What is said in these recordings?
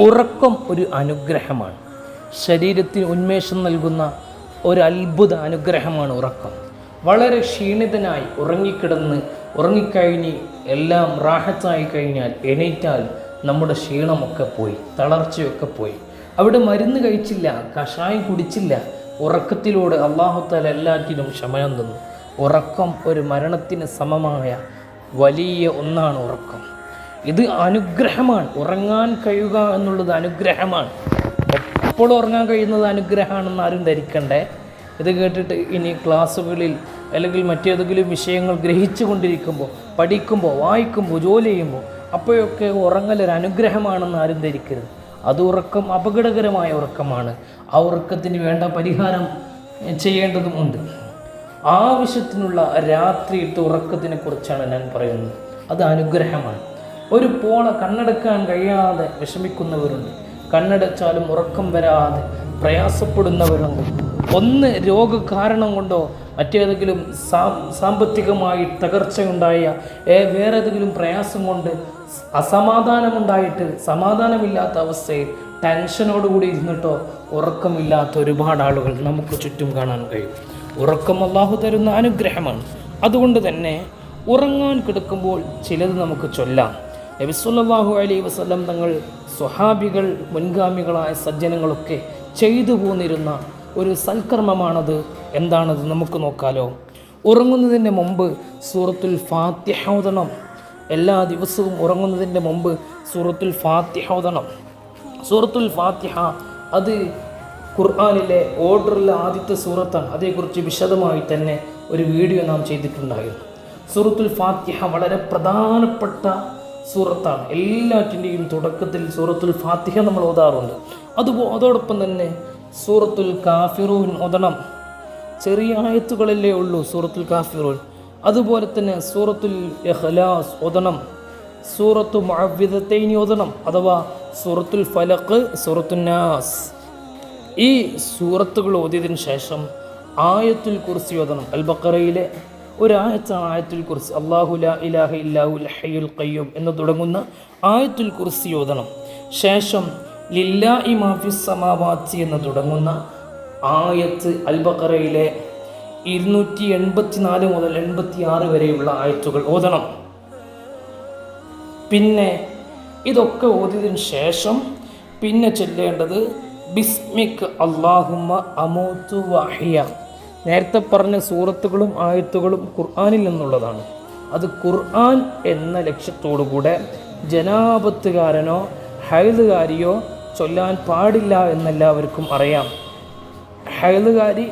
ഉറക്കം ഒരു അനുഗ്രഹമാണ്. ശരീരത്തിന് ഉന്മേഷം നൽകുന്ന ഒരു അത്ഭുത അനുഗ്രഹമാണ് ഉറക്കം. വളരെ ക്ഷീണിതനായി ഉറങ്ങിക്കഴിഞ്ഞ് എല്ലാം റാഹത്തായി കഴിഞ്ഞാൽ എണീറ്റാൽ നമ്മുടെ ക്ഷീണമൊക്കെ പോയി, തളർച്ചയൊക്കെ പോയി. അവിടെ മരുന്ന് കഴിച്ചില്ല, കഷായം കുടിച്ചില്ല, ഉറക്കത്തിലൂടെ അല്ലാഹു തആല എല്ലാറ്റിനും ശമനം തന്നു. ഉറക്കം ഒരു മരണത്തിന് സമമായ വലിയ ഒന്നാണ് ഉറക്കം. ഇത് അനുഗ്രഹമാണ്. ഉറങ്ങാൻ കഴിയുക എന്നുള്ളത് അനുഗ്രഹമാണ്. എപ്പോഴും ഉറങ്ങാൻ കഴിയുന്നത് അനുഗ്രഹമാണെന്ന് ആരും ധരിക്കണ്ടേ. ഇത് കേട്ടിട്ട് ഇനി ക്ലാസ്സുകളിൽ അല്ലെങ്കിൽ മറ്റേതെങ്കിലും വിഷയങ്ങൾ ഗ്രഹിച്ചു കൊണ്ടിരിക്കുമ്പോൾ, പഠിക്കുമ്പോൾ, വായിക്കുമ്പോൾ, ജോലി ചെയ്യുമ്പോൾ അപ്പോഴൊക്കെ ഉറങ്ങലൊരു അനുഗ്രഹമാണെന്ന് ആരും ധരിക്കരുത്. അത് ഉറക്കം അപകടകരമായ ഉറക്കമാണ്. ആ ഉറക്കത്തിന് വേണ്ട പരിഹാരം ചെയ്യേണ്ടതുമുണ്ട്. ആവശ്യത്തിനുള്ള രാത്രിയിലത്തെ ഉറക്കത്തിനെ കുറിച്ചാണ് ഞാൻ പറയുന്നത്. അത് അനുഗ്രഹമാണ്. ഒരു പോള കണ്ണടക്കാൻ കഴിയാതെ വിഷമിക്കുന്നവരുണ്ട്, കണ്ണടച്ചാലും ഉറക്കം വരാതെ പ്രയാസപ്പെടുന്നവരുണ്ട്. ഒന്ന് രോഗകാരണം കൊണ്ടോ മറ്റേതെങ്കിലും സാമ്പത്തികമായി തകർച്ചയുണ്ടായ വേറെ ഏതെങ്കിലും പ്രയാസം കൊണ്ട് അസമാധാനമുണ്ടായിട്ട് സമാധാനമില്ലാത്ത അവസ്ഥയിൽ ടെൻഷനോടുകൂടി ഇരുന്നിട്ടോ ഉറക്കമില്ലാത്ത ഒരുപാട് ആളുകൾ നമുക്ക് ചുറ്റും കാണാൻ കഴിയും. ഉറക്കം അല്ലാഹു തരുന്ന അനുഗ്രഹമാണ്. അതുകൊണ്ട് തന്നെ ഉറങ്ങാൻ കിടക്കുമ്പോൾ ചിലത് നമുക്ക് ചൊല്ലാം. നബി സല്ലല്ലാഹു അലൈഹി വസല്ലം തങ്ങൾ സ്വഹാബികൾ മുൻഗാമികളായ സജ്ജനങ്ങളൊക്കെ ചെയ്തു പോന്നിരുന്ന ഒരു സൽക്കർമ്മമാണത്. എന്താണത് നമുക്ക് നോക്കാലോ. ഉറങ്ങുന്നതിന് മുമ്പ് സൂറത്തുൽ ഫാത്തിഹ ഓതണം. എല്ലാ ദിവസവും ഉറങ്ങുന്നതിൻ്റെ മുമ്പ് സൂറത്തുൽ ഫാത്തിഹ ഓതണം. സൂറത്തുൽ ഫാത്തിഹ അത് ഖുർആനിലെ ഓർഡറിലെ ആദ്യത്തെ സൂറത്താണ്. അതേക്കുറിച്ച് വിശദമായി തന്നെ ഒരു വീഡിയോ നാം ചെയ്തിട്ടുണ്ടായിരുന്നു. സൂറത്തുൽ ഫാത്തിഹ വളരെ പ്രധാനപ്പെട്ട സൂറത്താണ്. എല്ലാറ്റിൻ്റെയും തുടക്കത്തിൽ സൂറത്തുൽ ഫാത്തിഹ നമ്മൾ ഓതാറുണ്ട്. അതോടൊപ്പം തന്നെ സൂറത്തുൽ കാഫിറൂൻ ഓതണം. ചെറിയ ആയത്തുകളല്ലേ ഉള്ളൂ സൂറത്തുൽ കാഫിറൂൻ. അതുപോലെ തന്നെ സൂറത്തുൽ ഇഖ്ലാസ് ഓതണം. സൂറത്തു മുഅവ്വിദത്തൈനി ഓതണം, അഥവാ സൂറത്തുൽ ഫലഖ്, സൂറത്തുൻ നാസ്. ഈ സൂറത്തുകൾ ഓതിയതിനു ശേഷം ആയത്തുൽ കുർസി ഓതണം. അൽ ബഖറയിലെ ഒരായത്താണ് ആയത്തുൽ കുർസി. അല്ലാഹു ലാ ഇലാഹ ഇല്ലാഹുൽ ഹയ്യുൽ ഖയ്യൂം എന്ന് തുടങ്ങുന്ന ആയത്തുൽ കുർസി ഓതണം. ശേഷം ലില്ലാഹി മാ ഫിസ് സമാവാതി എന്ന് തുടങ്ങുന്ന ആയത്ത് അൽ ബഖറയിലെ 284 മുതൽ 86 വരെയുള്ള ആയത്തുകൾ ഓതണം. പിന്നെ ഇതൊക്കെ ഓതിയതിനു ശേഷം പിന്നെ ചൊല്ലേണ്ടത് ബിസ്മിക് അല്ലാഹുമ്മ അമൂതു വഅഹ്യ. നേരത്തെ പറഞ്ഞ സൂറത്തുകളും ആയത്തുകളും ഖുർആനിൽ നിന്നുള്ളതാണ്. അത് ഖുർആൻ എന്ന ലക്ഷ്യത്തോടുകൂടെ ജനാപത്തുകാരനോ ഹൈലുകാരിയോ ചൊല്ലാൻ പാടില്ല എന്നെല്ലാവർക്കും അറിയാം. ഹൈലുകാരി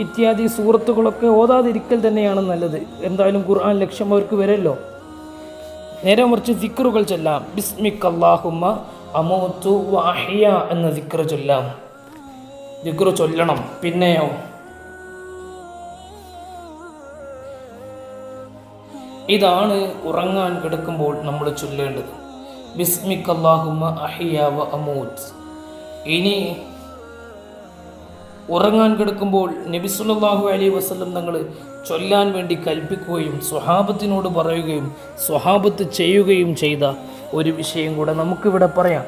ഇത്യാദി സൂറത്തുകളൊക്കെ ഓതാതിരിക്കൽ തന്നെയാണ് നല്ലത്. എന്തായാലും ഖുർആൻ ലക്ഷ്യം അവർക്ക് വരല്ലോ. നേരെ മറിച്ച് ദിക്റുകൾ ചൊല്ലാം. ബിസ്മിക് അല്ലാഹുമ്മ അമൂതു വഅഹ്യ എന്ന ദിക്റ് ചൊല്ലാം. ദിക്റ് ചൊല്ലണം. പിന്നെയോ ഇതാണ് ഉറങ്ങാൻ കിടക്കുമ്പോൾ നമ്മൾ ചൊല്ലേണ്ടത്. ബിസ്മിക അല്ലാഹുമ്മ അഹ്യ വ അമൂത്. ഇനി ഉറങ്ങാൻ കിടക്കുമ്പോൾ നബി സല്ലല്ലാഹു അലൈഹി വസല്ലം തങ്ങൾ ചൊല്ലാൻ വേണ്ടി കൽപ്പിക്കുകയും സ്വഹാബത്തിനോട് പറയുകയും സ്വഹാബത്ത് ചെയ്യുകയും ചെയ്ത ഒരു വിഷയം കൂടെ നമുക്കിവിടെ പറയാം.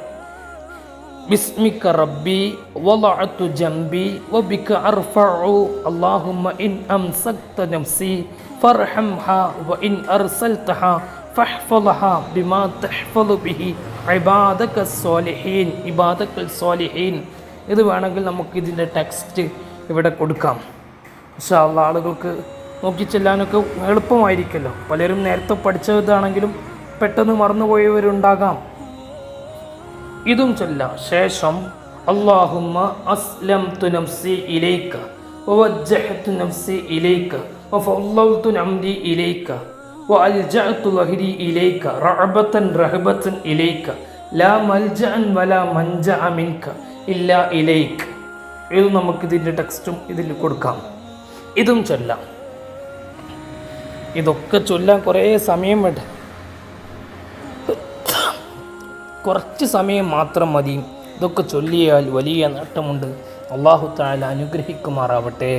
ബിസ്മിക റബ്ബി വളഅതു ജംബി വബിക അർഫഉ അല്ലാഹുമ്മ ഇൻ അംസക്ത നഫ്സി ഫർഹംഹാ വഇൻ അർസൽതഹാ ഫഹ്ഫളഹാ ബിമാ തഹ്ഫളു ബിഹി ഇബാദകസ് സ്വാലിഹീൻ. ഇത് വേണമെങ്കിൽ നമുക്കിതിൻ്റെ ടെക്സ്റ്റ് ഇവിടെ കൊടുക്കാം. ഇൻഷാ അല്ലാഹ് ആളുകൾക്ക് നോക്കി ചെല്ലാനൊക്കെ എളുപ്പമായിരിക്കുമല്ലോ. പലരും നേരത്തെ പഠിച്ചതാണെങ്കിലും പെട്ടെന്ന് മറന്നുപോയവരുണ്ടാകാം. ഇതും ചൊല്ലാം. ശേഷം അല്ലാഹുമ്മ അസ്ലംതു നഫ്സി ഇലൈക വവജ്ജഹതു നഫ്സി ഇലൈക വഫളൽതു അംരി ഇലൈക വഅൽജഅതു ലഹരി ഇലൈക റഅബതൻ റഹബതൻ ഇലൈക ലാ മൽജഅൻ വലാ മൻജഅ മിൻക ഇല്ലാ ഇലൈക. ഇത് നമുക്കിതിൻ്റെ ടെക്സ്റ്റും ഇതിൽ കൊടുക്കാം. ഇതും ചൊല്ലാം. ഇതൊക്കെ ചൊല്ലാൻ കുറേ സമയം വേണ്ട, കുറച്ച് സമയം മാത്രം മതി. ഇതൊക്കെ ചൊല്ലിയാൽ വലിയ നേട്ടമുണ്ട്. അല്ലാഹു തആല അനുഗ്രഹിക്കുമാറാവട്ടെ.